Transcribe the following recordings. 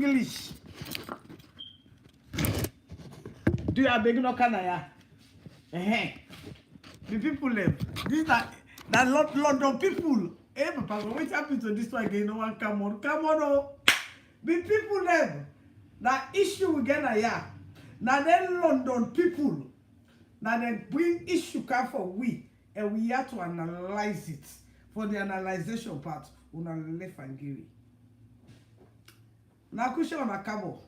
English. Do you have big no canaya? The people them. These are London people. Hey, Papa, what happened to this one again? No one come on, oh. The people them. Now issue we get here. Now then London people. Now they bring issue come for we, and we have to analyze it. For the analyzation part, una left and give. Now question on a cabo.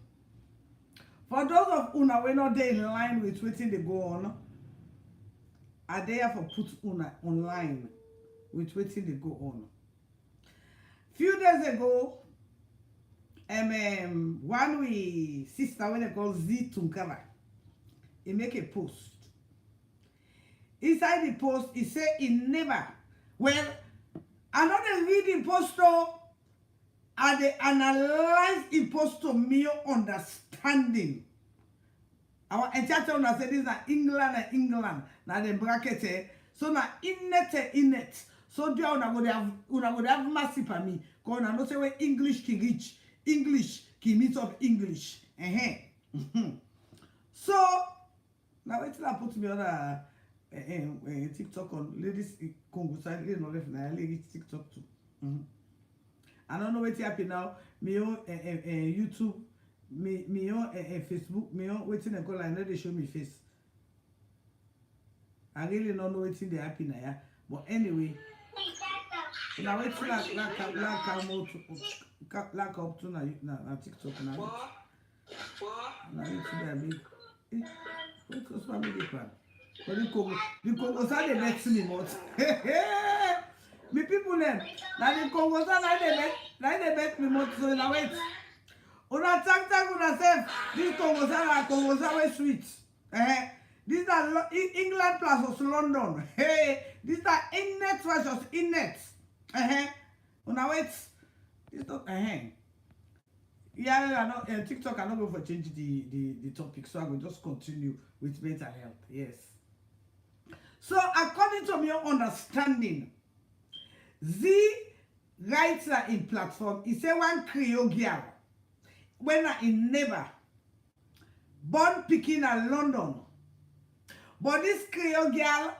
For those of una we not there in line with waiting they go on, are they have to put una online with waiting they go on. Few days ago, one we sister when they call Z Tunkara, he make a post. Inside the post, he say he never. Well, another reading poster, and they analyze imposter mere understanding. Our entire town say this is England and England. Now they bracket it. So now in So do una go have massive for me. Cause I know say where English can reach. English can meet up English. So now wait till I put me on TikTok on ladies Congo side, ladies no left now, ladies TikTok too. I don't know what's happening now. Me on YouTube, me on Facebook, me on waiting and call. I know they show me face. I really don't know what's in the happy now. But anyway, now wait till like up to na TikTok now. Now YouTube a big. Wait, what's my big plan? But the Congo side they vex me more. Me people them. Now the Congo side they vex me more. So now wait. Una tag una self. This Congo side sweet. These are England plus London. Hey, these are Innet versus Innet. Una wait. This not Yeah, I know TikTok I not go for change the topic, so I will just continue with mental health. Yes. So according to my understanding, Z writer in platform, he say one Creole girl when I in neighbor born picking in London. But this Creole girl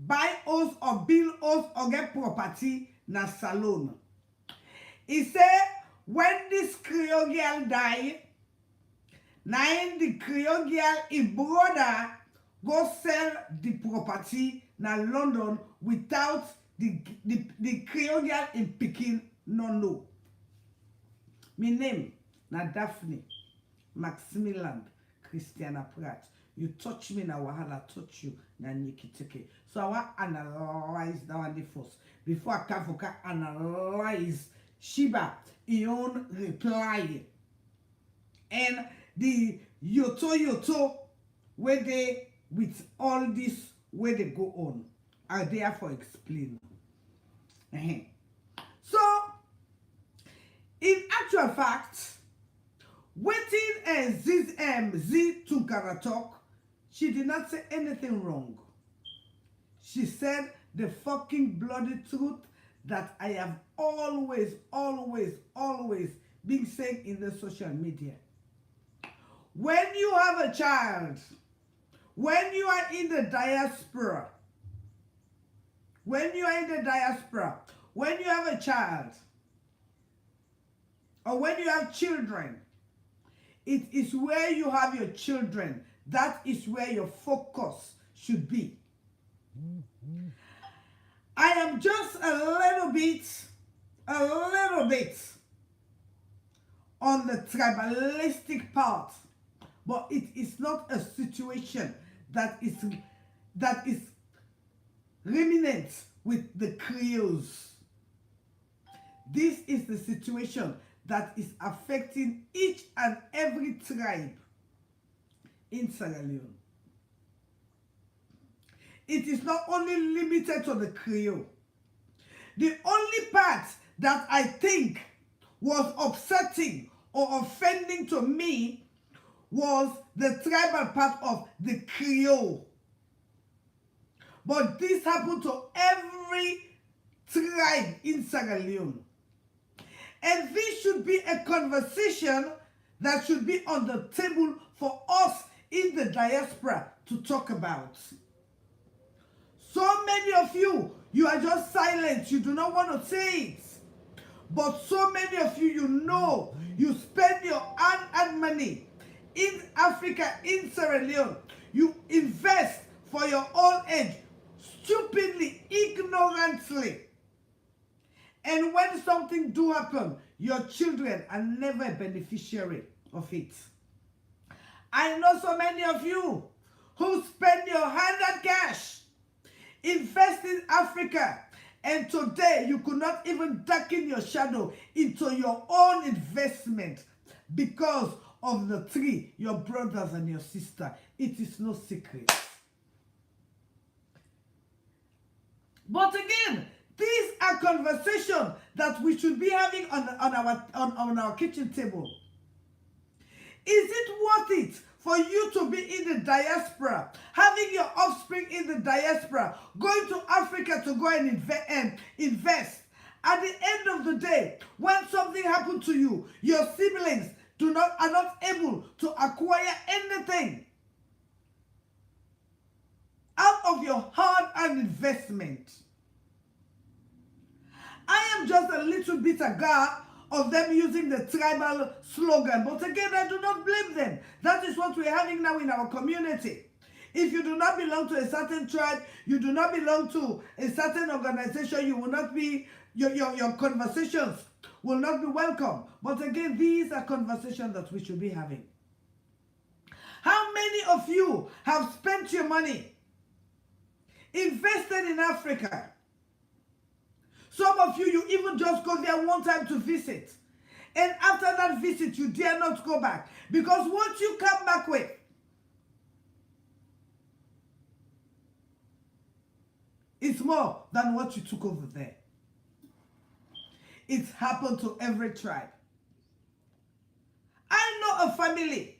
buy house or build house or get property na salon. He say when this Creole girl die, now the Creole girl his brother go sell the property na London without the Creole girl in Pekin no know. My name na Daphne Maximilian Christiana Pratt. You touch me na wahala touch you na nikiteke. So I want analyze that one first before I can analyze Shiba his own reply and the yoto where they with all this where they go on are therefore explain. So in actual fact, waiting Z Tunkara talk, she did not say anything wrong. She said the fucking bloody truth that I have always been saying in the social media. When you have a child, when you are in the diaspora, when you have a child, or when you have children, it is where you have your children. That is where your focus should be. I am just a little bit on the tribalistic part, but it is not a situation that is remnant with the Creoles. This is the situation that is affecting each and every tribe in Sierra Leone. It is not only limited to the Creole. The only part that I think was upsetting or offending to me was the tribal part of the Creole. But this happened to every tribe in Sierra Leone. And this should be a conversation that should be on the table for us in the diaspora to talk about. So many of you, you are just silent. You do not want to say it. But so many of you, you know, you spend your hard-earned money in Africa, in Sierra Leone. You invest for your old age, stupidly, ignorantly. And when something do happen, your children are never a beneficiary of it. I know so many of you who spend your hard-earned cash, invest in Africa, and today you could not even darken your shadow into your own investment because of the three, your brothers and your sister. It is no secret. But again, these are conversations that we should be having on our kitchen table. Is it worth it for you to be in the diaspora, having your offspring in the diaspora, going to Africa to go and invest? At the end of the day, when something happened to you, your siblings are not able to acquire anything out of your hard-earned investment. I am just a little bit aghast of them using the tribal slogan. But again, I do not blame them. That is what we're having now in our community. If you do not belong to a certain tribe, you do not belong to a certain organization, you will not be, your conversations will not be welcome. But again, these are conversations that we should be having. How many of you have spent your money, invested in Africa? Some of you, you even just go there one time to visit. And after that visit, you dare not go back. Because what you come back with, it's more than what you took over there. It's happened to every tribe. I know a family.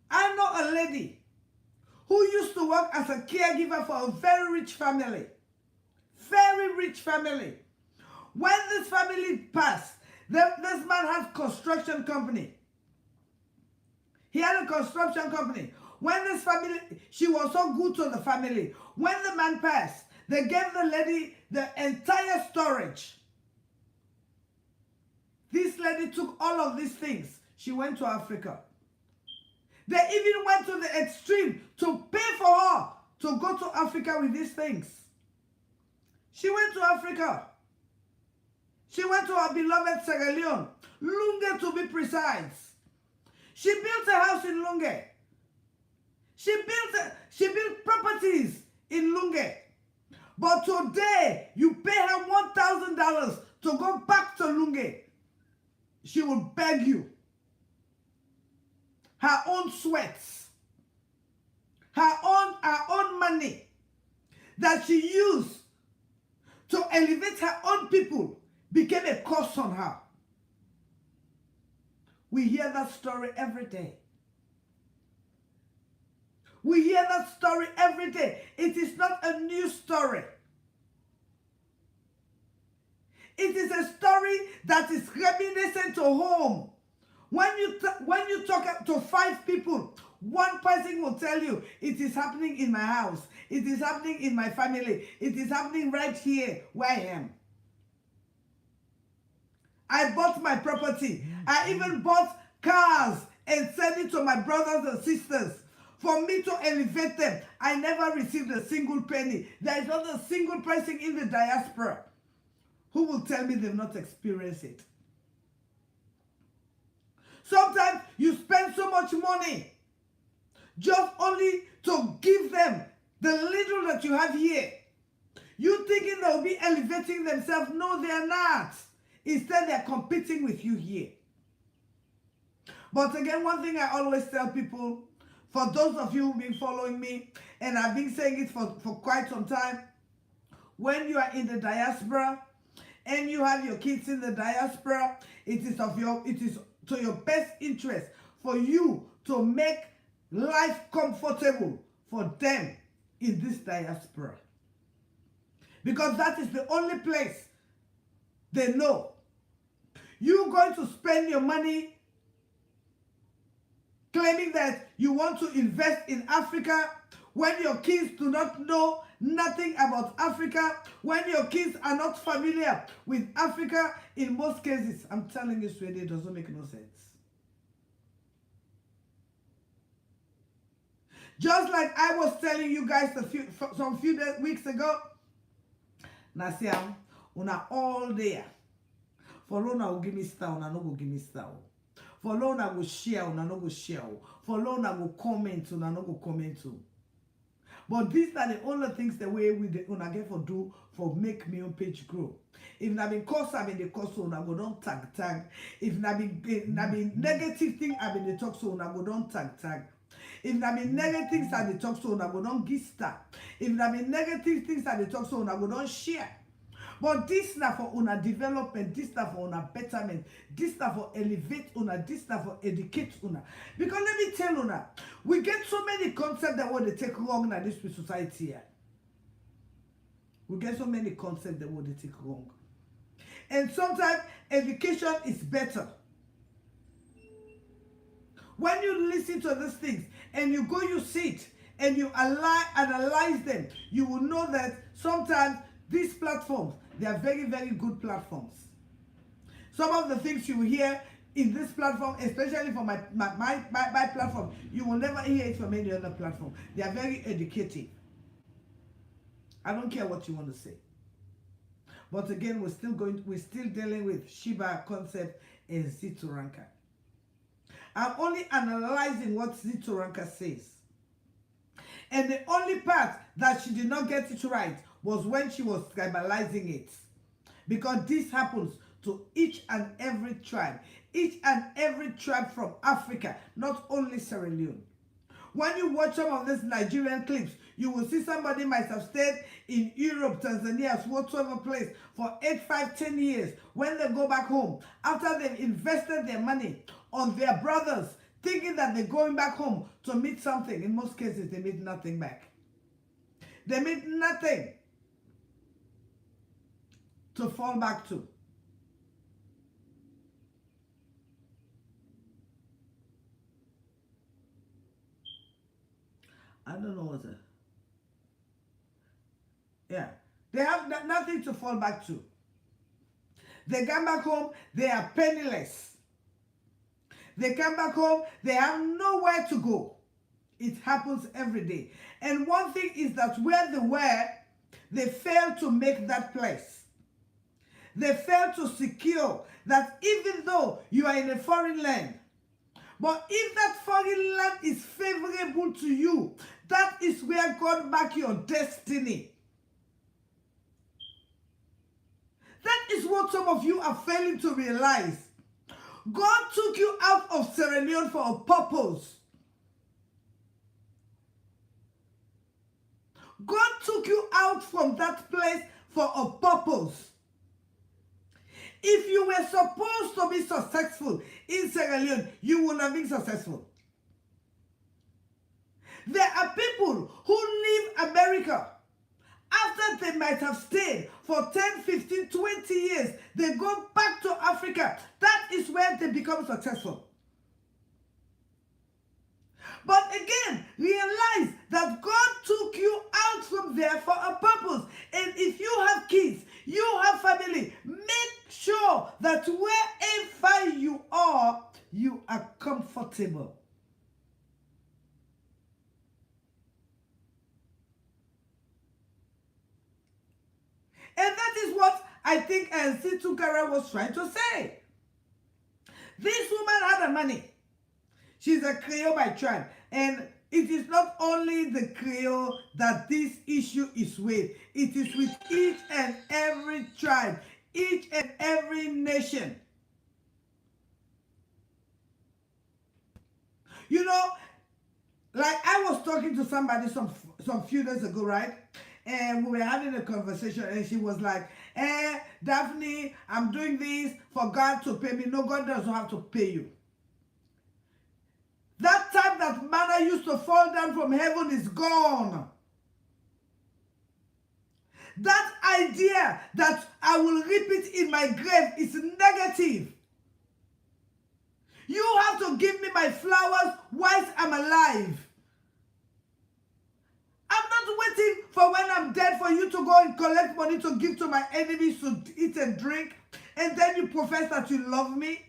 I know a lady who used to work as a caregiver for a very rich family. Very rich family. When this family passed, this man had a construction company. He had a construction company. When this family, she was so good to the family. When the man passed, they gave the lady the entire storage. This lady took all of these things. She went to Africa. They even went to the extreme to pay for her to go to Africa with these things. She went to Africa. She went to her beloved Sierra Leone, Lunge to be precise. She built a house in Lunge. She built properties in Lunge. But today, you pay her $1,000 to go back to Lunge. She will beg you. Her own sweats, her own money that she used to elevate her own people became a curse on her. We hear that story every day. We hear that story every day. It is not a new story. It is a story that is reminiscent to home. When you talk to 5 people, one person will tell you, it is happening in my house. It is happening in my family. It is happening right here where I am. I bought my property. I even bought cars and sent it to my brothers and sisters for me to elevate them. I never received a single penny. There is not a single person in the diaspora who will tell me they've not experienced it. Sometimes you spend so much money just only to give them the little that you have here. You thinking they'll be elevating themselves. No, they are not. Instead, they're competing with you here. But again, one thing I always tell people, for those of you who've been following me, and I've been saying it for quite some time, when you are in the diaspora and you have your kids in the diaspora, it is to your best interest for you to make life comfortable for them in this diaspora. Because that is the only place they know. You're going to spend your money claiming that you want to invest in Africa when your kids do not know nothing about Africa, when your kids are not familiar with Africa. In most cases, I'm telling you straight, it doesn't make no sense. Just like I was telling you guys some few weeks ago, Nasiam, una all there. For Lona will give me star, una no go give me star. For Lona will share, una no go share. For Lona will comment, una no go comment too. But these are the only things the way we una get for do for make me own page grow. If na been cause I been the cause, so una go don't tag. If na been negative thing I been the talk, so una go don't tag. If na been negative things I the talk, so una go don't give star. If na been negative things I the talk, so una go don't share. But this na for una development, this na for una betterment, this na for elevate una, this na for educate una. Because let me tell una, we get so many concepts that want to take wrong in this society here. We get so many concepts that want to take wrong. And sometimes education is better. When you listen to these things and you go, you sit and you analyze them, you will know that sometimes these platforms, they are very, very good platforms. Some of the things you will hear in this platform, especially for my platform, you will never hear it from any other platform. They are very educative. I don't care what you want to say. But again, we're still dealing with Shiba concept and Zitoranka. I'm only analyzing what Zitoranka says. And the only part that she did not get it right was when she was tribalizing it. Because this happens to each and every tribe. Each and every tribe from Africa, not only Sierra Leone. When you watch some of these Nigerian clips, you will see somebody might have stayed in Europe, Tanzania, whatsoever place for 8, 5, 10 years. When they go back home, after they've invested their money on their brothers, thinking that they're going back home to meet something. In most cases, they meet nothing back. They meet nothing to fall back to. I don't know what's that. Yeah. They have nothing to fall back to. They come back home, they are penniless. They come back home, they have nowhere to go. It happens every day. And one thing is that where they were, they failed to make that place. They failed to secure that even though you are in a foreign land, but if that foreign land is favorable to you, that is where God marks your destiny. That is what some of you are failing to realize. God took you out of Sierra Leone for a purpose. God took you out from that place for a purpose. If you were supposed to be successful in Sierra Leone, you would have been successful. There are people who leave America after they might have stayed for 10, 15, 20 years. They go back to Africa. That is where they become successful. But again, realize that God took you out from there for a purpose. And if you have kids, you have family, make sure that wherever you are comfortable. And that is what I think Zitukara was trying to say. This woman had the money. She's a Creole by tribe. And it is not only the Creole that this issue is with. It is with each and every tribe, each and every nation. You know, like I was talking to somebody some few days ago, right? And we were having a conversation and she was like, Daphne, I'm doing this for God to pay me. No, God doesn't have to pay you. That time that manna used to fall down from heaven is gone. That idea that I will reap it in my grave is negative. You have to give me my flowers whilst go and collect money to give to my enemies to eat and drink, and then you profess that you love me?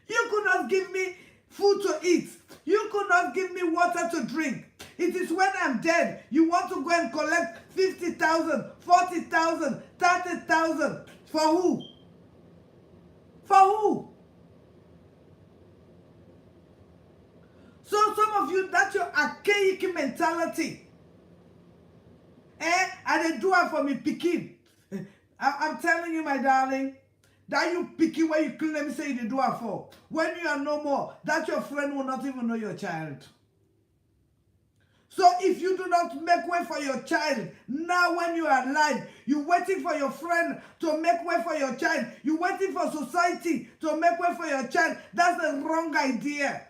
You could not give me food to eat. You could not give me water to drink. It is when I'm dead, you want to go and collect 50,000, 40,000, 30,000. For who? For who? So some of you, that's your archaic mentality. And they do it for me, picking. I'm telling you, my darling, that you picking where you claim say they do it for. When you are no more, that your friend will not even know your child. So if you do not make way for your child, now when you are alive, you're waiting for your friend to make way for your child. You're waiting for society to make way for your child. That's the wrong idea.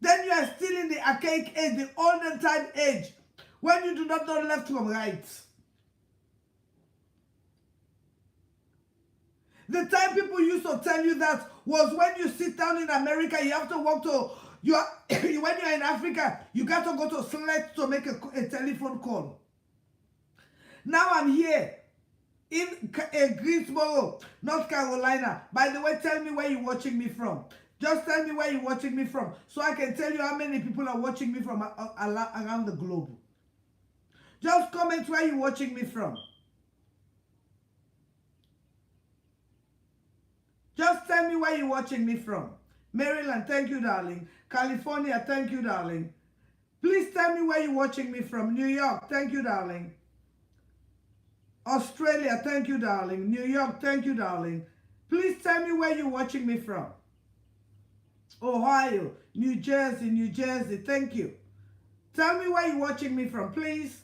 Then you are still in the archaic age, the olden time age, when you do not know left from right. The time people used to tell you that was when you sit down in America, you have to walk to, when you're in Africa, you got to go to Select to make a telephone call. Now I'm here in Greensboro, North Carolina. By the way, tell me where you're watching me from. Just tell me where you're watching me from so I can tell you how many people are watching me from around the globe. Just comment where you're watching me from. Just tell me where you're watching me from. Maryland, thank you, darling. California, thank you, darling. Please tell me where you're watching me from. New York, thank you, darling. Australia, thank you, darling. New York, thank you, darling. Please tell me where you're watching me from. Ohio, New Jersey, thank you. Tell me where you're watching me from, please.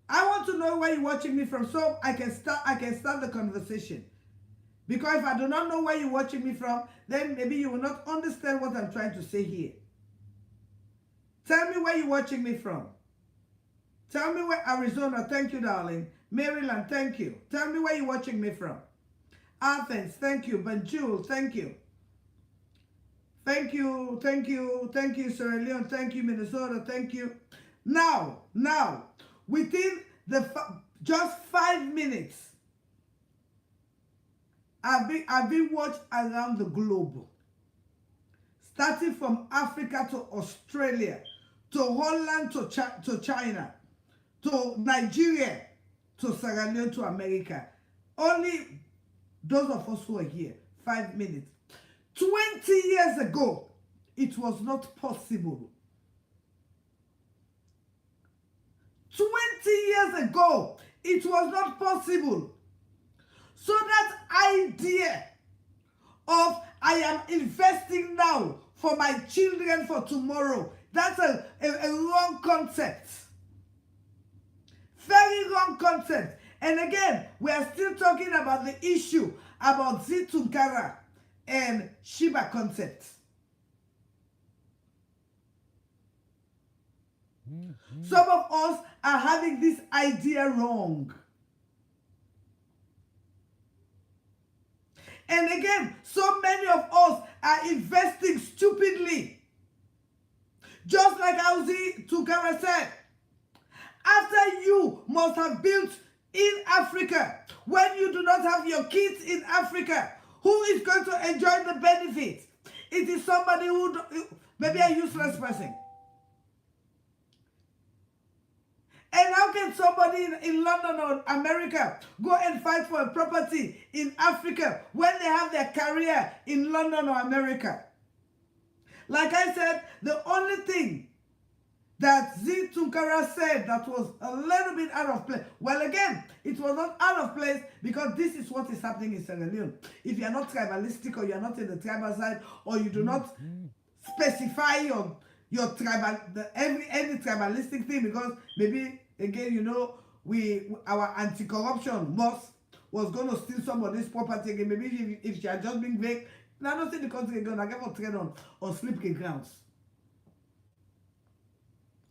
I want to know where you're watching me from so I can start the conversation. Because if I do not know where you're watching me from, then maybe you will not understand what I'm trying to say here. Tell me where you're watching me from. Tell me where Arizona, thank you, darling. Maryland, thank you. Tell me where you're watching me from. Athens, thank you. Banjul, thank you. Thank you, Sierra Leone, thank you, Minnesota, thank you. Now, within just 5 minutes, I've been watched around the globe, starting from Africa to Australia, to Holland, to China, to Nigeria, to Sierra Leone, to America. Only those of us who are here, 5 minutes. 20 years ago, it was not possible. 20 years ago, it was not possible. So that idea of I am investing now for my children for tomorrow, that's a wrong concept. Very wrong concept. And again, we are still talking about the issue about Zitunkara and Shiba concept. Some of us are having this idea wrong. And again, so many of us are investing stupidly. Just like how Zitunkara said, after you must have built in Africa, when you do not have your kids in Africa, who is going to enjoy the benefits? It is somebody who, maybe a useless person. And how can somebody in London or America go and fight for a property in Africa when they have their career in London or America? Like I said, the only thing that Zitunkara said that was a little bit out of place. Well, again, it was not out of place because this is what is happening in Sierra Leone. If you are not tribalistic or you are not in the tribal side or you do not specify your tribal, any tribalistic thing, because maybe again, you know, our anti-corruption boss was going to steal somebody's property again. Maybe if she had just been vague, I don't see the country again. I get a trade on slippery grounds.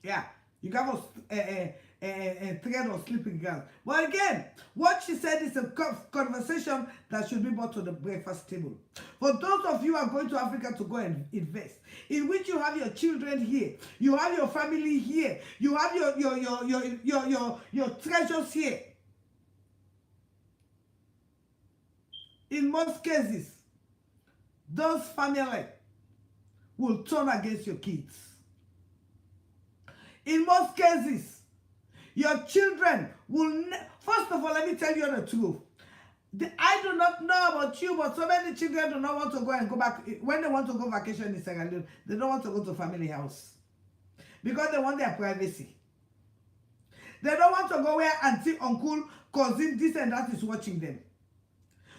Yeah, you got thread or sleeping gas. But again, what she said is a conversation that should be brought to the breakfast table. For those of you who are going to Africa to go and invest, in which you have your children here, you have your family here, you have your treasures here. In most cases, those families will turn against your kids. In most cases, your children will... First of all, let me tell you the truth. I do not know about you, but so many children do not want to go and go back. When they want to go vacation in Sierra Leone, they don't want to go to family house. Because they want their privacy. They don't want to go where auntie, uncle, cousin, this and that is watching them.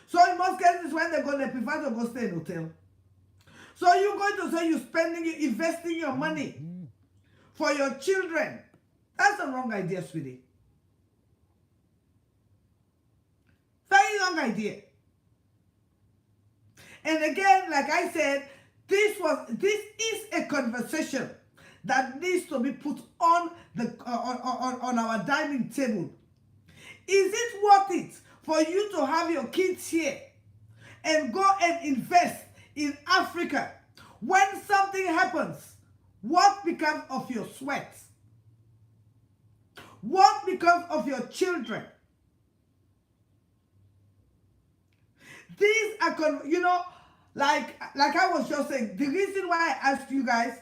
So in most cases, when they go, they prefer to go stay in hotel. So you're going to say you're investing your money for your children. That's a wrong idea, sweetie. Very wrong idea. And again, like I said, this is a conversation that needs to be put on on our dining table. Is it worth it for you to have your kids here and go and invest in Africa? When something happens, what becomes of your sweat? What becomes of your children? These are, you know, like I was just saying, the reason why I asked you guys,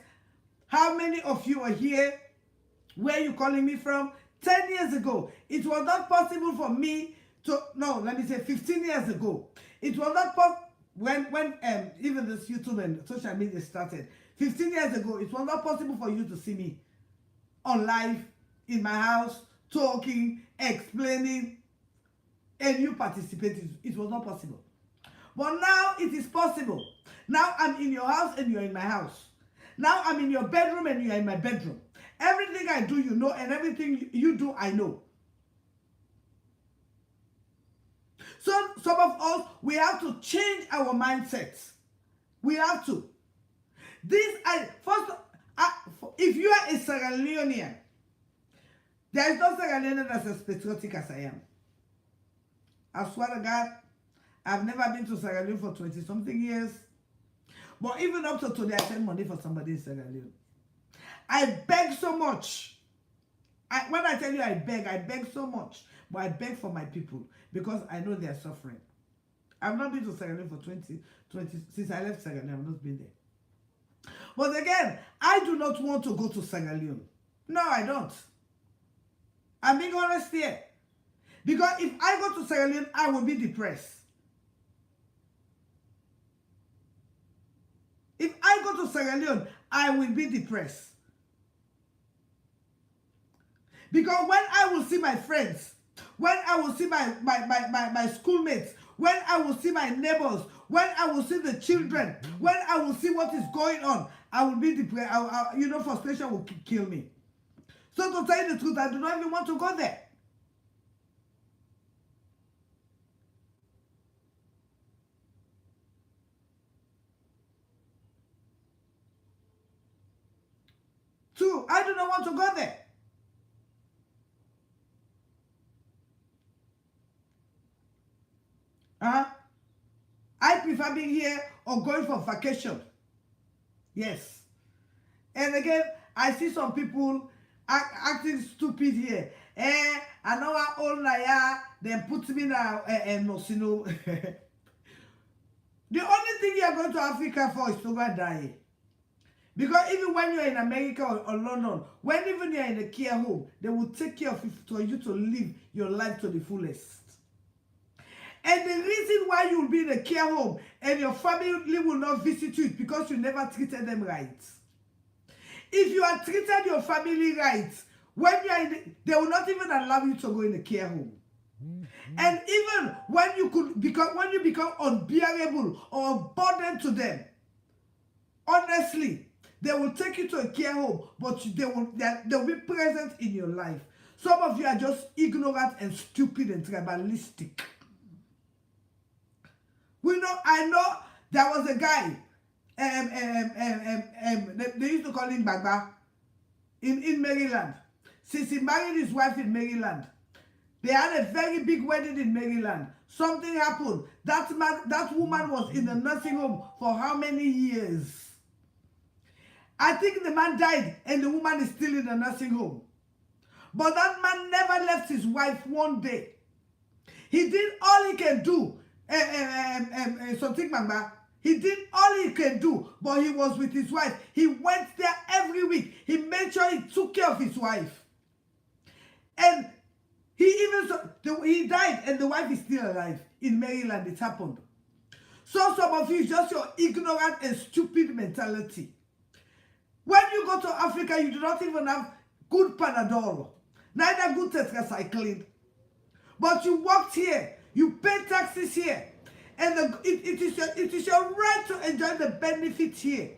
how many of you are here, where you calling me from, 10 years ago, it was not possible for me to, no, let me say 15 years ago, it was not possible, when even this YouTube and social media started, 15 years ago, it was not possible for you to see me on live, in my house, talking, explaining, and you participated. It was not possible. But now it is possible. Now I'm in your house and you're in my house. Now I'm in your bedroom and you're in my bedroom. Everything I do, you know, and everything you do, I know. So some of us, we have to change our mindsets. We have to. If you are a Sierra Leonean, there is no Sierra Leonean that's as patriotic as I am. I swear to God, I've never been to Sierra Leone for 20-something years. But even up to today, I send money for somebody in Sierra Leone. I beg so much. When I tell you I beg so much. But I beg for my people because I know they are suffering. I've not been to Sierra Leone for since I left Sierra Leone. I've not been there. But again, I do not want to go to Sierra Leone. No, I don't. I'm being honest here. Because if I go to Sierra Leone, I will be depressed. If I go to Sierra Leone, I will be depressed. Because when I will see my friends, when I will see my schoolmates, when I will see my neighbors, when I will see the children, when I will see what is going on, I will be depressed. You know, frustration will kill me. So to tell you the truth, I do not even want to go there. Two, I do not want to go there. I prefer being here or going for vacation. Yes. And again, I see some people acting stupid here. I know how old I am, then put me now no. The only thing you are going to Africa for is to go and die. Because even when you're in America or London, when even you're in a care home, they will take care of you for you to live your life to the fullest. And the reason why you will be in a care home and your family will not visit you is because you never treated them right. If you have treated your family right, when you are they will not even allow you to go in a care home. And even when you become unbearable or a burden to them, honestly, they will take you to a care home, but they will be present in your life. Some of you are just ignorant and stupid and tribalistic. I know there was a guy, they used to call him Bagba, in Maryland. since he married his wife in Maryland. They had a very big wedding in Maryland. Something happened. That woman was in the nursing home for how many years? I think the man died and the woman is still in the nursing home. But that man never left his wife one day. He did all he can do. Something, Mama. He did all he can do, but he was with his wife. He went there every week. He made sure he took care of his wife. And he died, and the wife is still alive. In Maryland, it happened. So some of you, it's just your ignorant and stupid mentality. When you go to Africa, you do not even have good Panadol, neither good tetracycline. But you worked here, you pay taxes here, and it is your right to enjoy the benefits here.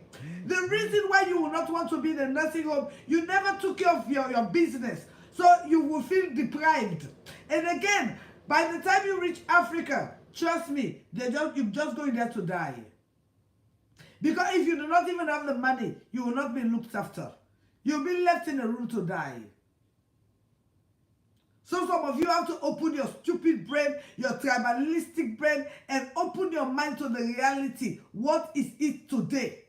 The reason why you will not want to be in a nursing home, you never took care of your business, so you will feel deprived. And again, by the time you reach Africa, trust me, you're just going there to die. Because if you do not even have the money, you will not be looked after. You'll be left in a room to die. So some of you have to open your stupid brain, your tribalistic brain, and open your mind to the reality. What is it today?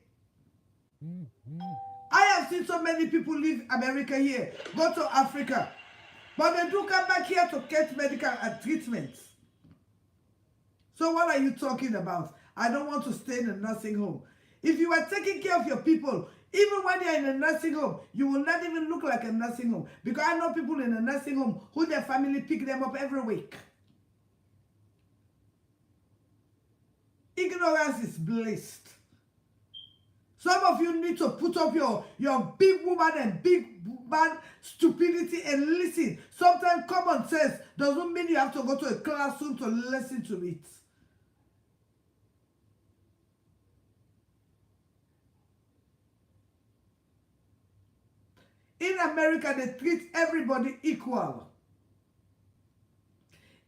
I have seen so many people leave America here, go to Africa, but they do come back here to get medical treatment. So what are you talking about? I don't want to stay in a nursing home. If you are taking care of your people, even when you're in a nursing home, you will not even look like a nursing home. Because I know people in a nursing home who their family pick them up every week. Ignorance is blessed. Some of you need to put up your big woman and big man stupidity and listen. Sometimes common sense doesn't mean you have to go to a classroom to listen to it. In America, they treat everybody equal.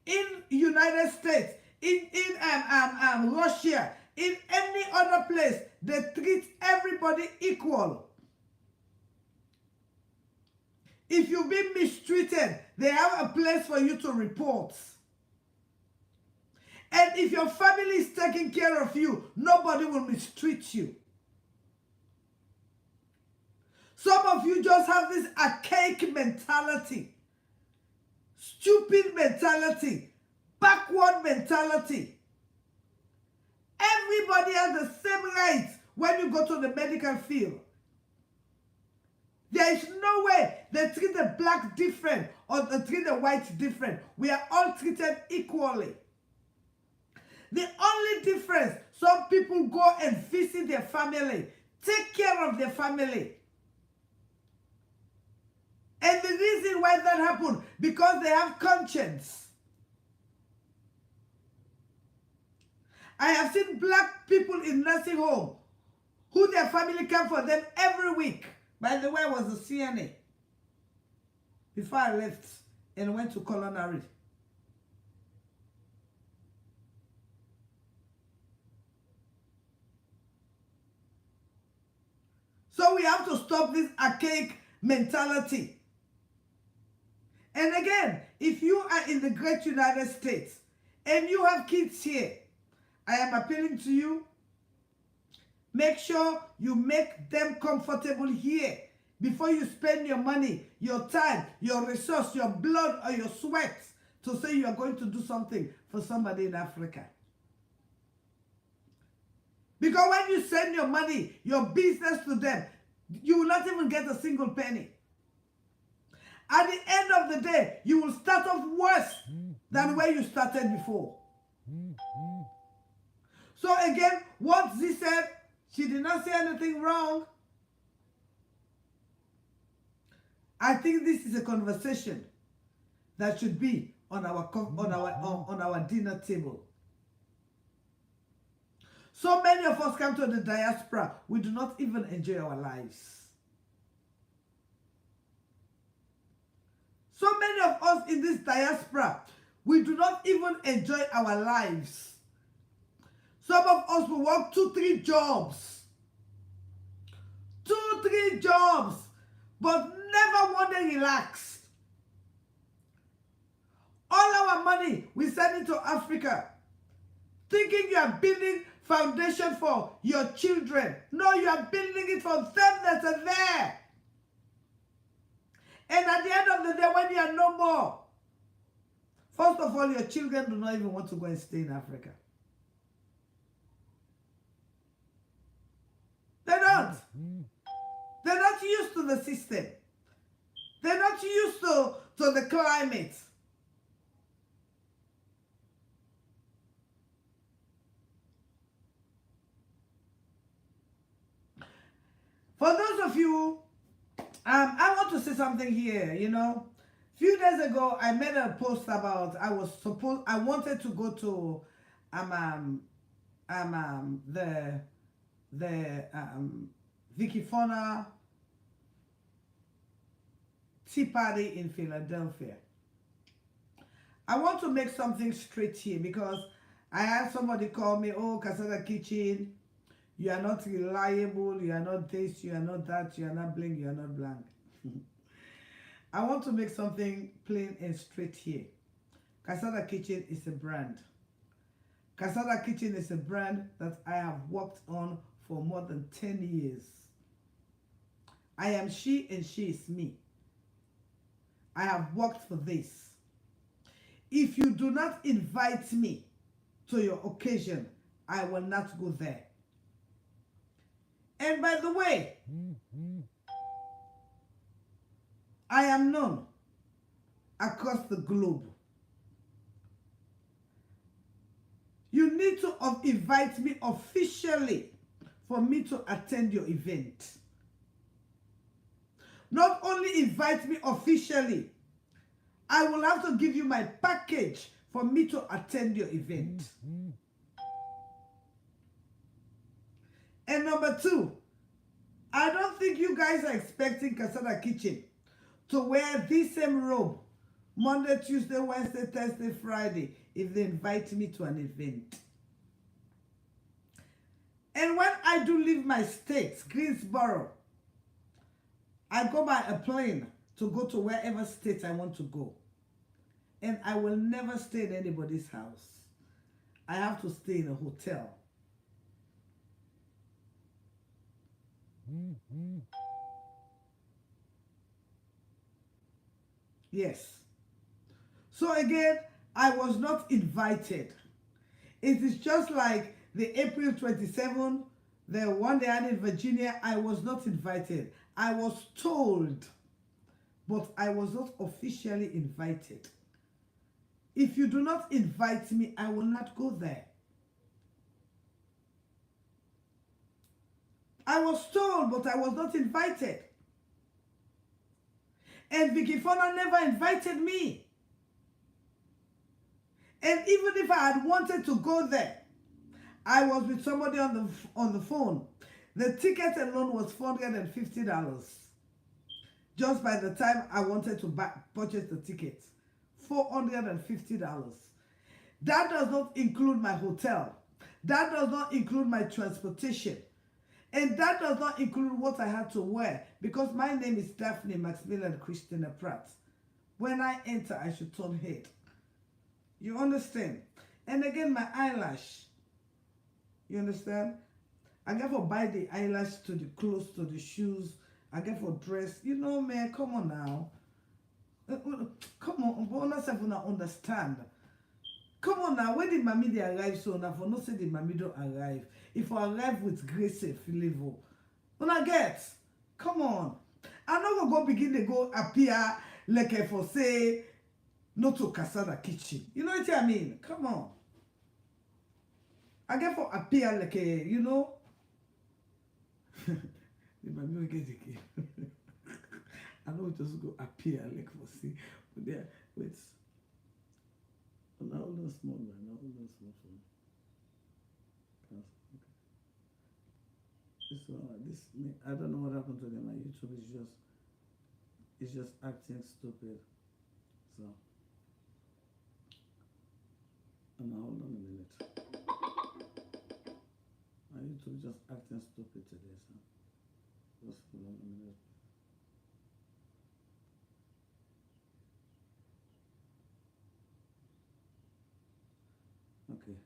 In United States, in Russia, in any other place, they treat everybody equal. If you've been mistreated, they have a place for you to report. And if your family is taking care of you, nobody will mistreat you. Some of you just have this archaic mentality, stupid mentality, backward mentality. Everybody has the same rights when you go to the medical field. There is no way they treat the black different or they treat the white different. We are all treated equally. The only difference, some people go and visit their family, take care of their family. And the reason why that happened, because they have conscience. I have seen black people in nursing home who their family come for them every week. By the way, I was a CNA before I left and went to culinary. So we have to stop this archaic mentality. And again, if you are in the great United States and you have kids here, I am appealing to you, make sure you make them comfortable here before you spend your money, your time, your resource, your blood, or your sweat to say you are going to do something for somebody in Africa. Because when you send your money, your business to them, you will not even get a single penny. At the end of the day, you will start off worse than where you started before. So again, what Z said, she did not say anything wrong. I think this is a conversation that should be on our dinner table. So many of us come to the diaspora, we do not even enjoy our lives. So many of us in this diaspora, we do not even enjoy our lives. Some of us will work 2-3 jobs. 2-3 jobs. but never one day relaxed. All our money, we send it to Africa, thinking you are building foundation for your children. No, you are building it for them that are there. And at the end of the day, when you are no more, first of all, your children do not even want to go and stay in Africa. They don't. They're not used to the system. They're not used to the climate. For those of you, I want to say something here, you know. A few days ago, I made a post about I wanted to go to the Vicky Fonda tea party in Philadelphia. I want to make something straight here because I had somebody call me, oh, CASADA Kitchen, you are not reliable, you are not this, you are not that, you are not bling, you are not blank. I want to make something plain and straight here. CASADA Kitchen is a brand. CASADA Kitchen is a brand that I have worked on for more than 10 years. I am she and she is me. I have worked for this. If you do not invite me to your occasion, I will not go there. And by the way, I am known across the globe. You need to invite me officially for me to attend your event. Not only invite me officially, I will have to give you my package for me to attend your event. And number two, I don't think you guys are expecting CASADA Kitchen to wear this same robe Monday, Tuesday, Wednesday, Thursday, Friday if they invite me to an event. And when I do leave my state, Greensboro, I go by a plane to go to wherever state I want to go. And I will never stay in anybody's house. I have to stay in a hotel. Yes. So again, I was not invited. It is just like the April 27, the one they had in Virginia, I was not invited. I was told, but I was not officially invited. If you do not invite me, I will not go there. I was told, but I was not invited. And Vicky Fonda never invited me. And even if I had wanted to go there, I was with somebody on the phone. The ticket alone was $450. Just by the time I wanted to purchase the ticket. $450. That does not include my hotel. That does not include my transportation. And that does not include what I had to wear, because my name is Daphne Maximilian Christina Pratt. When I enter, I should turn head. You understand? And again, my eyelash. You understand? I get for buy the eyelash to the clothes, to the shoes. I get for dress. You know, man, come on now. Come on, but not understand. Come on now, when did mommy they arrive so now for no say the mommy don't arrive. If I arrive with grace and flavor. When I get, come on. I'm not gonna go begin to go appear like a for say no to CASADA Kitchen. You know what I mean? Come on. I get for appear like a, you know. The mommy will get again. I know just go appear like for see. But there, wait. Now hold on small man, now hold on small phone. This I don't know what happened to them. My YouTube is just acting stupid. So now hold on a minute. My YouTube just acting stupid today, so just hold on a minute. Okay.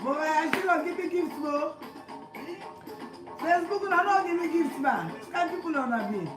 But I still don't give me gifts, bro. Facebook will not give me gifts, man. Can people not have me?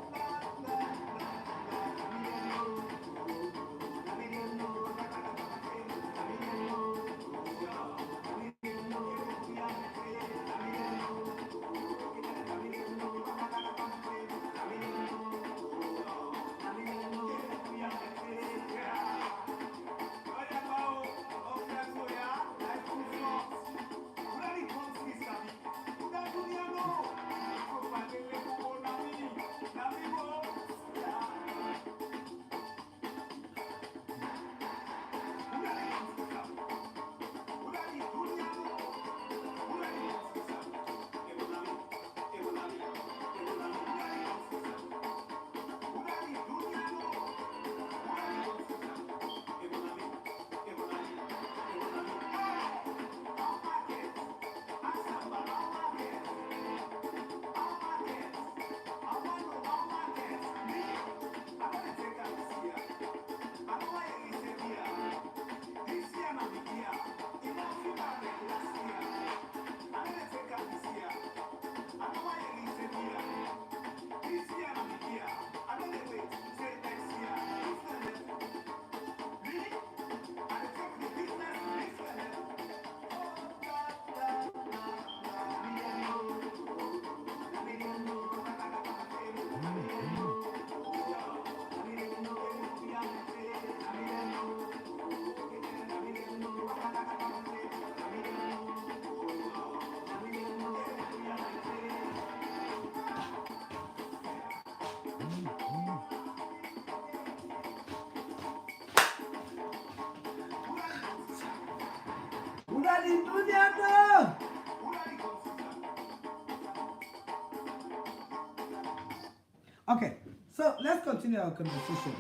Okay, so let's continue our conversation.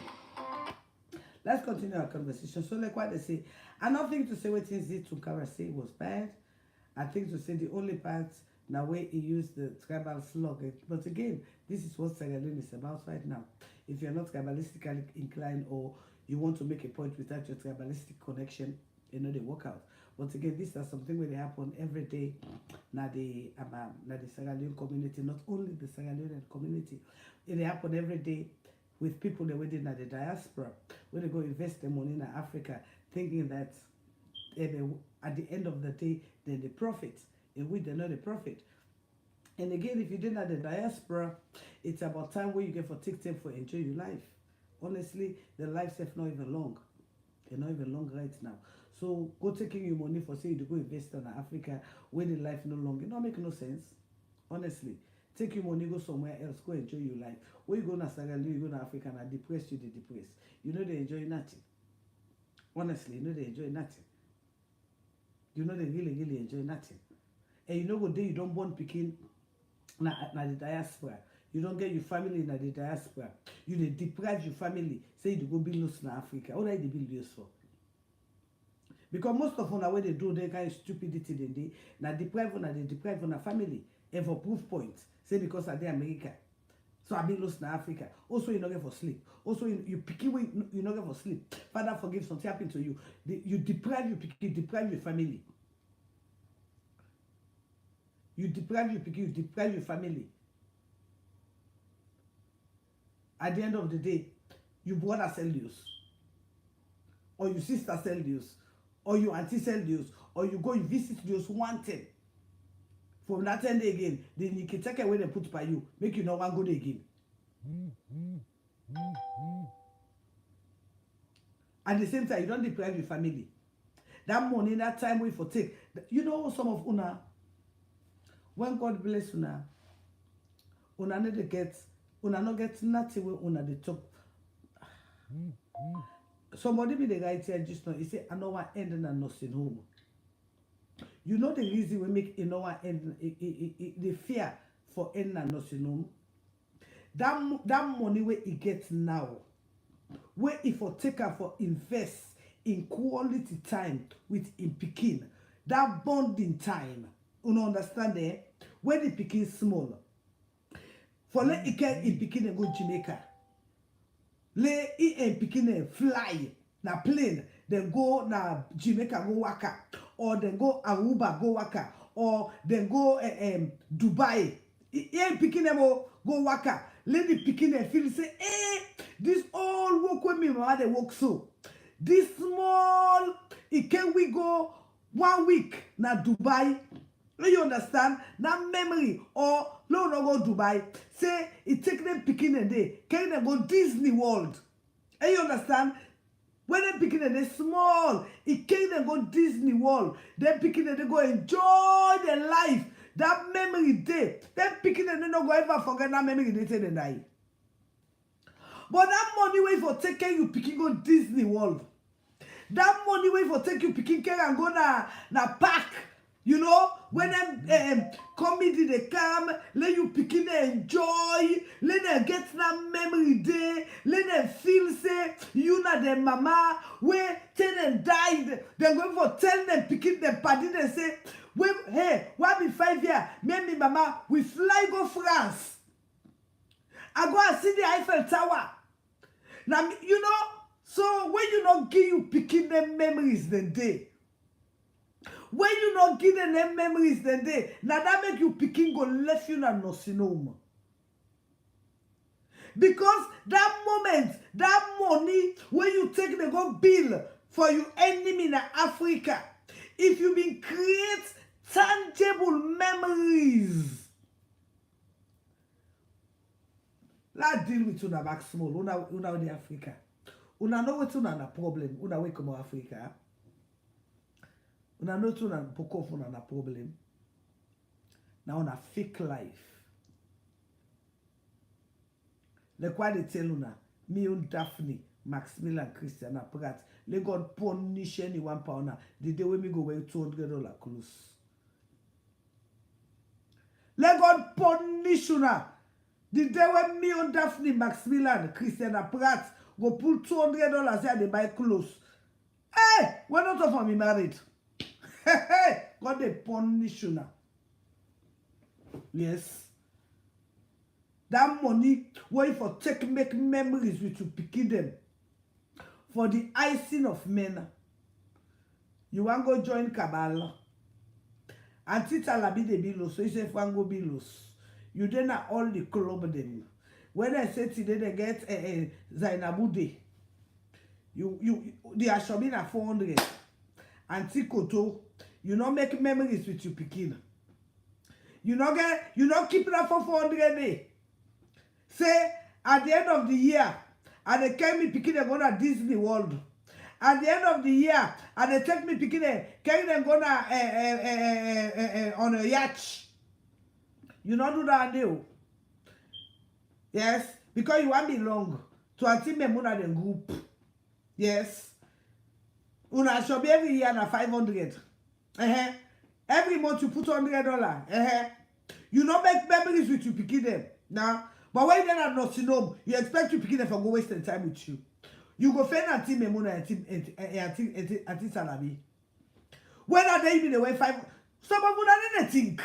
Let's continue our conversation. So, like what they say, I don't think to say what things did to Kara say was bad. I think to say the only part now way he used the tribal slug. But again, this is what Sierra Leone is about right now. If you're not tribalistically inclined or you want to make a point without your tribalistic connection, you know they work out. But again, this is something where they happen every day. Now the Sierra Leone community, not only the Sierra Leone community, it happen every day with people that within the diaspora, when they go invest their money in Africa, thinking that at the end of the day, they're the profit, in which they're not the profit. And again, if you didn't have the diaspora, it's about time where you get for take time for enjoy your life. Honestly, the life is not even long. They're not even long right now. So go taking your money for say you to go invest in Africa when the life no longer. It don't make no sense. Honestly. Take your money, go somewhere else, go enjoy your life. When you go to Sierra Leone, you go to Africa and depress you, they depress. You know they enjoy nothing. Honestly, you know they enjoy nothing. You know they really enjoy nothing. And you know what day you don't born picking na the diaspora. You don't get your family in the diaspora. You they deprive your family. Say you go be lost in Africa. What are they be lost for? Because most of them, when they do that kind of stupidity, they deprive on a family. And for proof points, say because I dey America. So I be lost in Africa. Also, you not get for sleep. Also, you pick you not get for sleep. Father, forgive something happened to you. You deprive your family. You deprive your family. At the end of the day, your brother sell yours. Or your sister sell yours. or you anti-sell those, or you go you visit those one thing. From that end again, then you can take away they put by you, make you no one go there again. At the same time, you don't deprive your family. That money, that time we for take. You know some of una, when God bless una no get nothing when una they talk. Somebody be the guy here just now, he say I know what end in a nursing home. You know the reason we make you know what end the fear for end a nursing home. That money where he gets now, where if for take her for invest in quality time with in pikin, that bonding time, you understand there? Where the pikin small, for let it can in pikin and go Jamaica, let it and pikin fly na plane, then go na Jamaica go waka, or then go Aruba go waka, or then go Dubai, and pikin go waka. Let the pikin feel say, this all work with me, mama they work so. This small, it can we go 1 week na Dubai. You understand? Now memory or no go Dubai. Say it take them picking a day. Can they go Disney World? You understand? When they picking a day small, it can they go Disney World. Then picking a day go enjoy their life. That memory day. Then picking a day no go ever forget that memory day till they die. But that money way for taking you picking go Disney World. That money way for take you picking care and go na park. You know, when them comedy they come, let you picking enjoy, let them get that memory day, let them feel say you na their mama where tell them died. They're going for tell them picking them party they say, well, hey, what be 5 years? Me mama, we fly go France. I go and see the Eiffel Tower. Now you know, so when you not give you picking them memories then day. When you not give them memories then day, now that make you picking go left you na nursing home. Because that moment, that money, when you take the go bill for your enemy in Africa, if you been create tangible memories, let's deal with una back small, una the Africa. Una know what una na problem, una we come Africa. Una know what una poko for na problem. Now una fake life. Like why they tell una, me and Daphne, Maximilian, Christiana Pratt, let God punish anyone per honor. The day when me go wear $200 clothes. Let God punish una. The day when me and Daphne, Maximilian, Christiana Pratt go pull $200 here they buy clothes. Hey, why not of me married? Hey, God they punish you now. Yes. That money where you for make memories with you picking them. For the icing of men. You want go join Kabbalah. Auntie Talabi de Bilos, so you say Fango Bilos. You then are all the club them. When I say today they get Zainabude, they are shopping at 400. Auntie Koto, you not make memories with you picking. You not keep it up for 400 day. Say at the end of the year, and they carry me picking and go to Disney World. At the end of the year, and they take me picking and carry them go on a yacht. You not do that deal. Yes, because you want me long to attend me more than group. Yes. Una shall be every year na 500. Every month you put $100. You not make memories with you picking them. Now, but when you're not nursing home, you expect you picking them for go wasting time with you. You go find Auntie Memuna and Auntie Salabi. When are they even away 5? Some of them didn't think.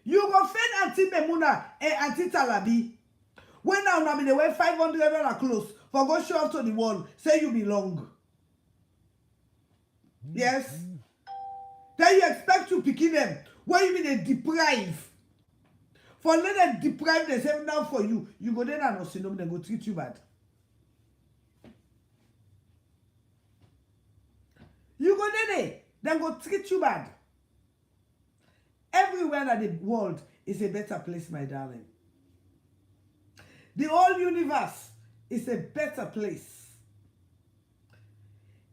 You go find Auntie Memuna and Auntie Talabi. When now I'm in the way $500 close for go show up to the wall, say you belong. Yes. Then you expect you picking them. When you mean they deprive. For let them deprive themselves now for you. You go there and no they go treat you bad. You go there, then go treat you bad. Everywhere in the world is a better place, my darling. The whole universe is a better place.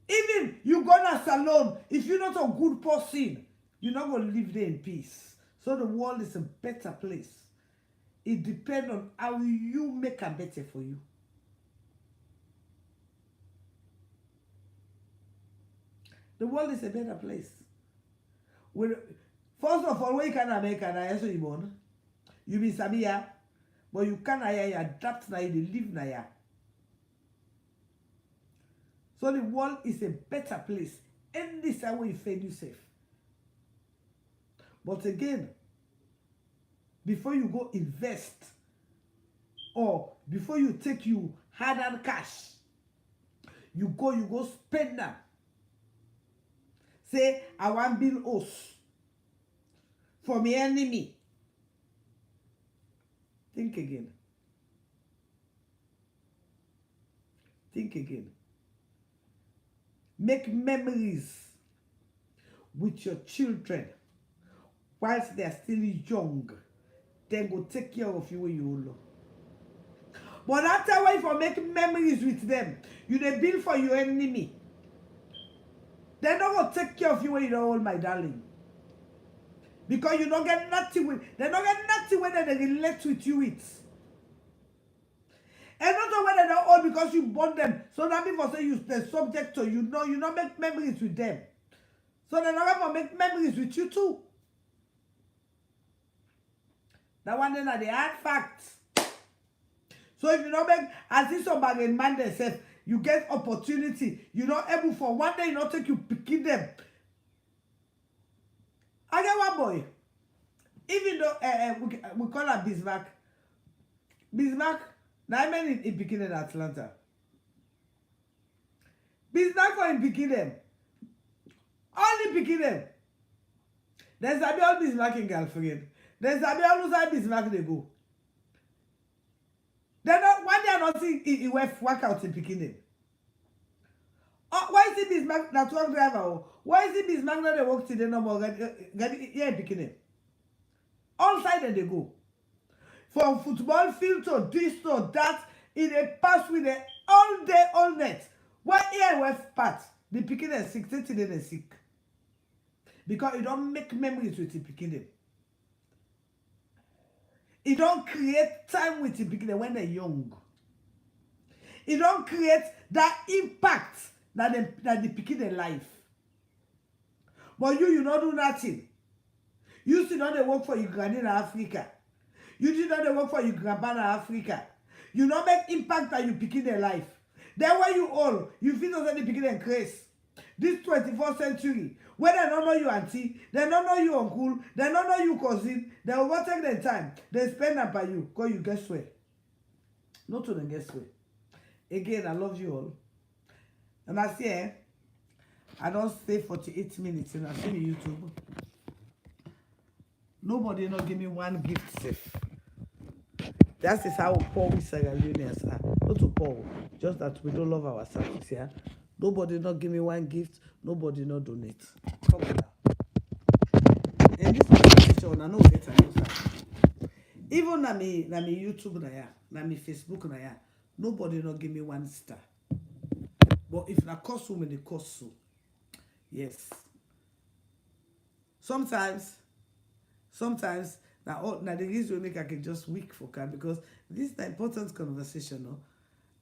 Even you go to a salon, if you're not a good person, you're not going to live there in peace. So the world is a better place. It depends on how you make it better for you. The world is a better place. First of all, when you can make an answer, you be Samia, but you can adapt now, you live now. So the world is a better place. And this is how you feel you safe. But again, before you go invest, or before you take you hard-earned cash, you go spend them. Say, I want build house for my enemy. Think again. Think again. Make memories with your children whilst they are still young. Then go take care of you when you old. But after why for making memories with them, you they build for your enemy. They're not going to take care of you when you're old, my darling. Because you don't get nothing with, they don't get nothing when they relate with you with. And not when they're old because you born them. So that people say they're subject to you know, you don't make memories with them. So they're not going to make memories with you too. That one then are the hard facts. So if you don't make, as if somebody in mind themselves, you get opportunity. You're not able for one day, you not take you picking them. I get one boy. Even though we call her Bismarck. Bismarck, now I mean in picking in Atlanta. Bismarck for in picking them. Only picking them. There's a be all Bismarck in girlfriend. There's a be all who's Bismarck they go. They're not, why they are not seeing it work out in picking them? Oh, why is it Bismarck that truck driver? Why is it Bismarck that they work till they no more get picking them? All sides they go. From football field to this to that, in a pass with the all day, all night. Why here with part? The picking them sick, 30 days they sick. Because you don't make memories with the picking them. You don't create time with the picking them when they're young. You don't create that impact that they picking their life. But you don't do nothing. You still don't work for your granny in Africa. You still don't work for your grandpa in Africa. You don't make impact that you picking their life. Then when you old, you feel that they picking their craze. This 21st century, when they don't know you auntie, they don't know you uncle, they don't know you cousin, they will go take their time. They spend up by you, because you get swear. Not to them get swear. Again, I love you all. And I say, I don't stay 48 minutes and I see me YouTube. Nobody not give me one gift safe. That is how poor we Sierra Leoneans are. Not to poor, just that we don't love ourselves. Yeah? Nobody not give me one gift. Nobody not donate. Come on now. And this conversation, I know better. Even na me YouTube na me Facebook na nobody not give me one star. But if na cost women, they cost so. Yes. Sometimes now the reason make I can just weak for car because this is an important conversation. No?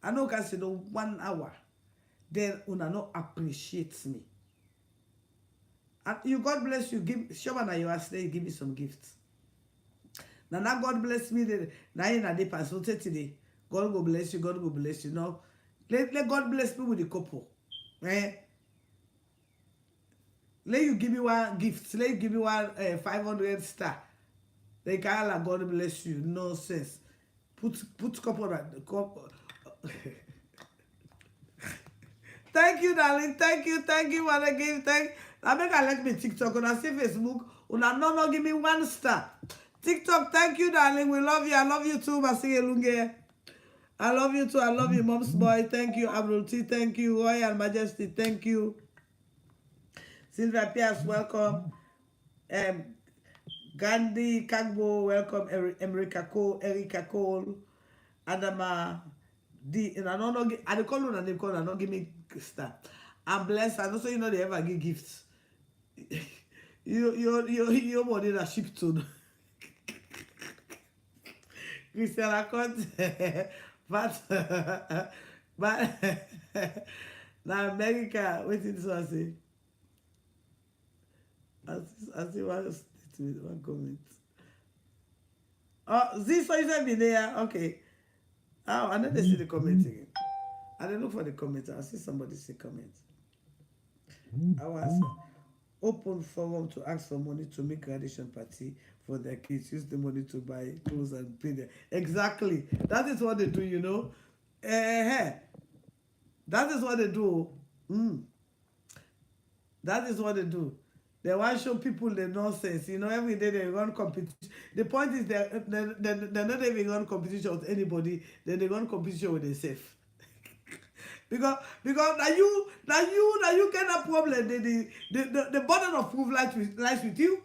I know can say 1 hour. Then una no appreciates me. And you God bless you. Give Shobana you ask you give me some gifts. Now God bless me. Now in a day person today. God go bless you. God go bless you. No, let God bless me with the couple. Eh? Let you give me one gift. Let you give me one 500 star. They can't like God bless you. Nonsense. Put couple on the couple. Thank you, darling. Thank you, Mother Give. I make I like me TikTok. When I see Facebook, una no give me 1 star. TikTok, thank you, darling. We love you. I love you too, Masi Elunge. I love you too. I love you, Mom's boy. Thank you, Abdul T. Thank you, Royal Majesty. Thank you. Sylvia Pierce, welcome. Um, Gandhi Kagbo, welcome. Erika Cole, Adama D. And I don't know, I call on and they call and don't give me star. I'm blessed. And also, you know, they ever give gifts. Your money that ship to Christian account. But now America, waiting to say. I see one statement, one comment. Oh, this one is me there. Okay. Oh, I never see the comment again. I don't look for the comment. I see somebody say comment. I was open forum to ask for money to make graduation party for their kids. Use the money to buy clothes and pay them. Exactly. That is what they do, you know. That is what they do. That is what they do. They want to show people the nonsense. You know, every day they run competition. The point is they're not even run competition with anybody. Then they run competition with themselves. because now you get a problem. The burden of proof lies with you.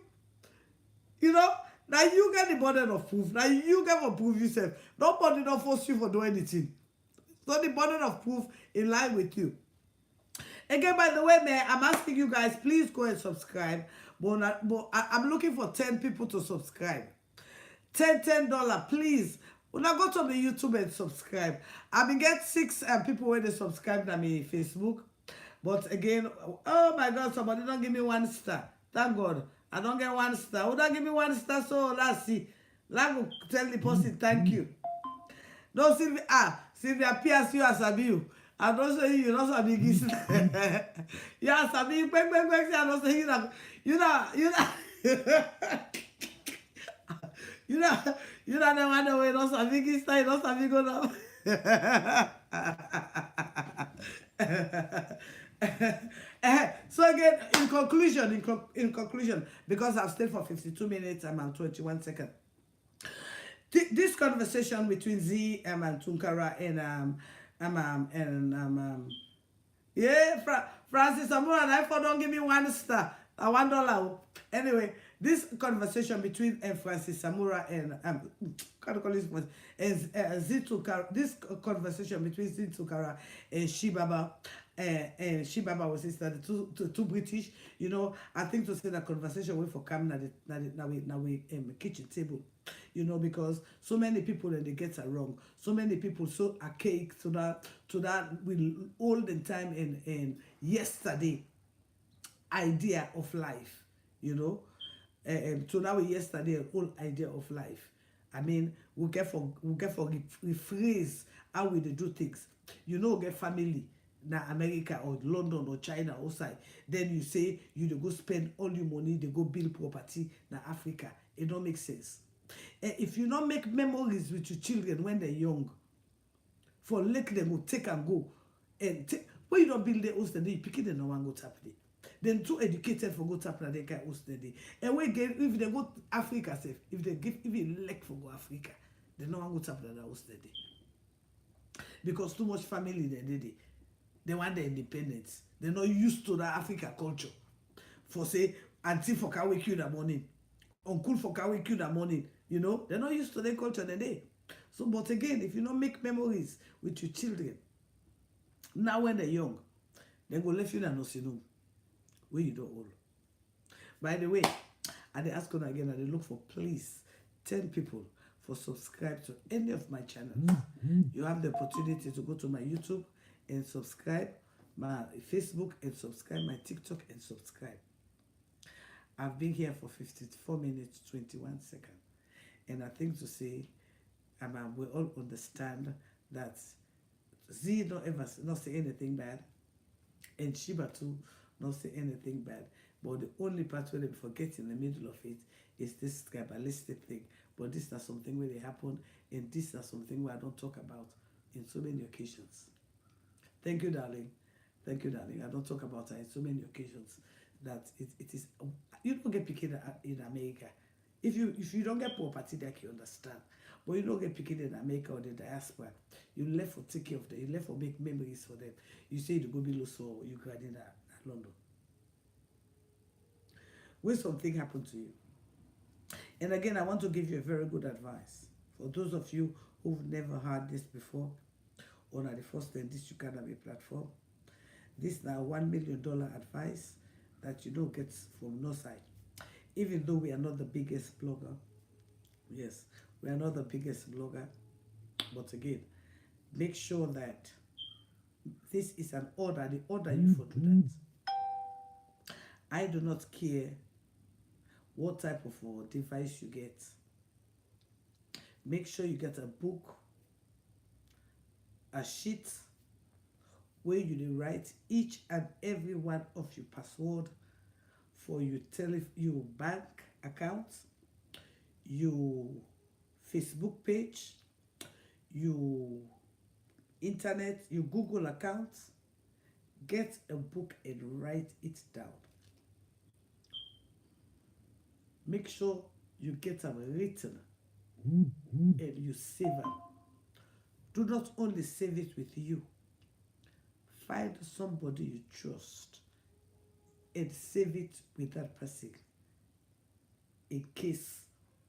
You know, now you get the burden of proof. Now you get to prove yourself. Nobody don't force you for doing anything. So the burden of proof in line with you. Again, by the way, man, I'm asking you guys, please go and subscribe. But I'm looking for 10 people to subscribe. $10, please. When I go to the YouTube and subscribe, I been get 6 people when they subscribe to me Facebook. But again, oh my God, somebody don't give me 1 star. Thank God, I don't get 1 star. Who don't give me 1 star? So let's see. Let's go tell the person thank you. No, Sylvia Pierce, you as a view. I don't say you know some big is. Yeah, some big bang. I don't say you know. You know the one way no some big is no some big go So again, in conclusion, because I've stayed for 52 minutes and 21 seconds. This conversation between Z and Tunkara and Francis Amora and I don't give me 1 star. $1. Anyway, this conversation between Francis Samura and Zitukara, this conversation between Zitukara and Shibaba, and Shibaba was sister, the two British, you know, I think to say that conversation way for coming now we kitchen table, you know, because so many people and they get it wrong. So many people so archaic to that we all the time in yesterday idea of life, you know. To now yesterday whole idea of life. I mean, we get for rephrase how we do things. You know, get family na America or London or China outside. Then you say you go spend all your money, they go build property na Africa. It don't make sense. If you not make memories with your children when they're young, for let them go take and go, and when you don't build the house, then you pick it and no one go tap it. Then too educated for go tap na they can host the day. And we get if they go to Africa safe, if they give even leg for go Africa, they no one go tap na host the day. Because too much family they want the independence. They're not used to the Africa culture. For say auntie for can wake you in the morning, uncle for can wake you in the morning, you know, they're not used to their culture the day. So but again, if you don't make memories with your children, now when they're young, they go left you in no see where you don't all. By the way, I they ask you again, and they look for please 10 people for subscribe to any of my channels. You have the opportunity to go to my YouTube and subscribe, my Facebook and subscribe, my TikTok and subscribe. I've been here for 54 minutes 21 seconds, and I think to say, we all understand that Z don't ever not say anything bad, and Shiba too not say anything bad. But the only part where they forget in the middle of it is this tribalistic thing. But this is something where they happen, and this is something where I don't talk about in so many occasions. Thank you, darling. Thank you, darling. I don't talk about it in so many occasions that it is. You don't get picked in America. If you don't get property, that you understand. But you don't get picked in America or the diaspora. You left for take care of them. You left for make memories for them. You say you go below, so you graduate in London. when something happened to you. And again, I want to give you a very good advice. For those of you who've never heard this before, or at the first time this you can have a platform, this now $1 million advice that you don't get from no side. Even though we are not the biggest blogger, yes, we are not the biggest blogger, but again, make sure that this is an order. The order you for do that. I do not care what type of device you get. Make sure you get a book, a sheet, where you write each and every one of your password for your your bank account, your Facebook page, your internet, your Google account. Get a book and write it down. Make sure you get them written and you save them. Do not only save it with you. Find somebody you trust and save it with that person in case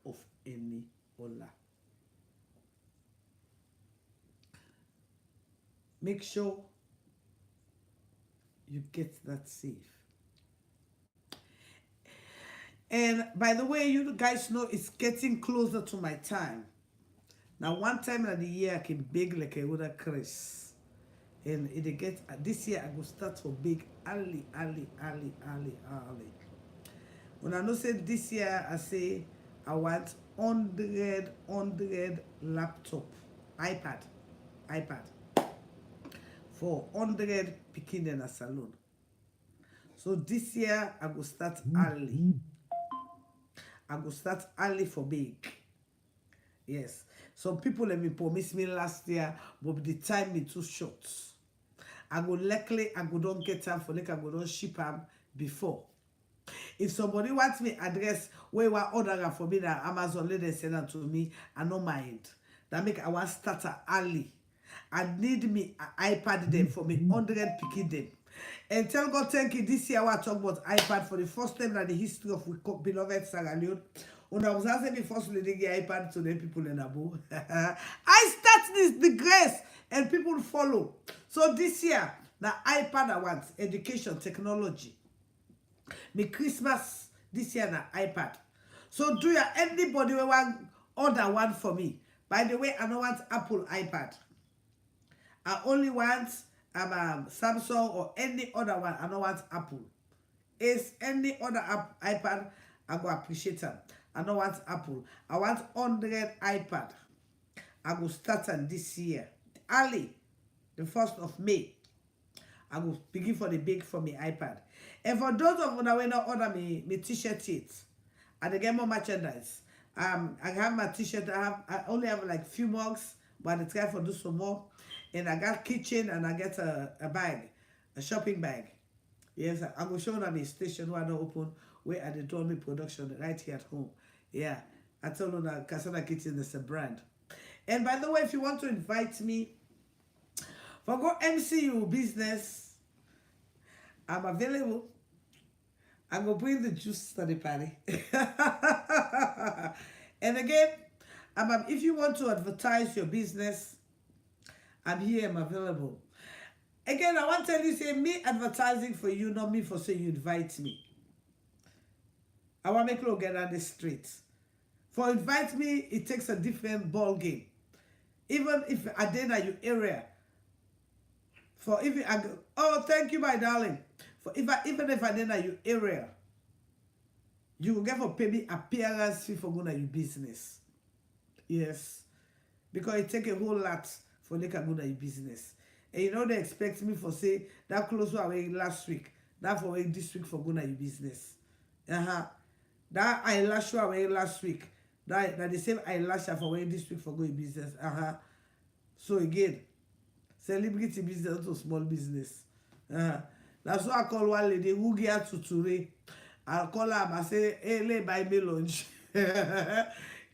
of any hola. Make sure you get that safe. And by the way, you guys know it's getting closer to my time. Now, one time in the year, I can bake like a other Chris. And it get this year, I go start for big early. When I know say this year, I say I want 100 laptop, iPad for 100 picking in a salon. So this year, I go start early. I go start early for big. Yes. Some people let me promise me last year, but the time is too short. I go likely, I go don't get time for like I go don't ship them before. If somebody wants me address where you want order for me that Amazon, let them send them to me. I don't mind. That make I want start early. I need me an iPad them for me 100 picking them. And tell God thank you. This year I want to talk about iPad for the first time in the history of we beloved Sarah Leone. When I was asking me first lady get iPad to the people in Abu. I start this the grace and people follow. So this year, the iPad I want education technology. Me Christmas this year na iPad. So do you anybody want order one for me? By the way, I don't want Apple iPad. I only want Samsung or any other one. I don't want Apple. Is any other iPad, I go appreciate them. I don't want Apple. I want 100 iPad. I will start on this year. Early, the 1st of May. I will begin for the big for me iPad. And for those of you that will not order me t-shirt yet, and I get more merchandise. I have my t-shirt. I only have like few mugs, but I try for do some more. And I got kitchen and I get a bag, a shopping bag. Yes, I will show them the station where I don't open, where I did do me production right here at home. Yeah, I told you that CASADA Kitchen is a brand. And by the way, if you want to invite me for go MCU business, I'm available. I'm going to bring the juice to the party. And again, if you want to advertise your business, I'm here, I'm available. Again, I want to tell you, say, me advertising for you, not me for saying you invite me. I want to make you get on the street. For invite me, it takes a different ball game. Even if I did at your area. For if I go, oh, thank you, my darling. For even if I did at your area, you will get for pay me appearance fee for going to your business. Yes. Because it take a whole lot for like go to your business. And you know they expect me for say that close away last week. That for this week for going to your business. That eyelash away last week. That the same eyelash for wearing this week for going business. So again, celebrity business to small business. That's why I call one lady who get to Ture. I call her and I say, hey, let buy me lunch.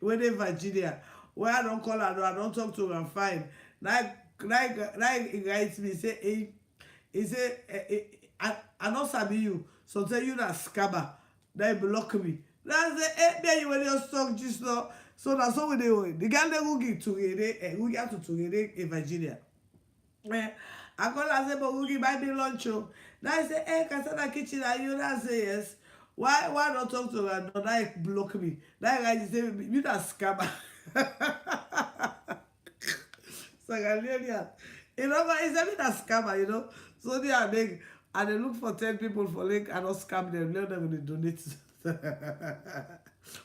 When in Virginia. Where I don't call her, I don't talk to her, I'm fine. Now he writes me, say, hey, he say, I don't sabi you. So tell you that scammer. They block me. That's the me you when you talk just now. So that's how we do. The guy they go get to it. We get to it in Virginia. I call and say, but we give buy me lunch. Oh. Now I say, hey, Casada Kitchen, are you? Now I say yes. Why not talk to her? No, now block me. Now I say, you that scammer. So I really, you know, but it's a bit a scammer, you know. So they are big, and they look for 10 people for link and not scam them. Let them going to donate.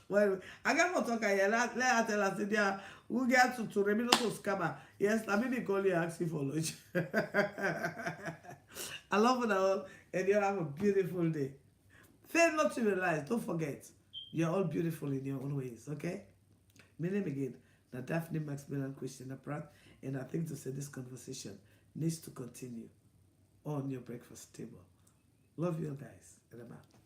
Well, I can't talk here. Let her tell us, yeah, we get to remain not to scammer. Yes, I mean, they call you asking for lunch. I love it all, and you have a beautiful day. Fail not to realize, don't forget, you're all beautiful in your own ways, okay? My name again, now Daphne Maximilian Christiana Pratt, and I think to say this conversation needs to continue on your breakfast table. Love you guys, and I'm out.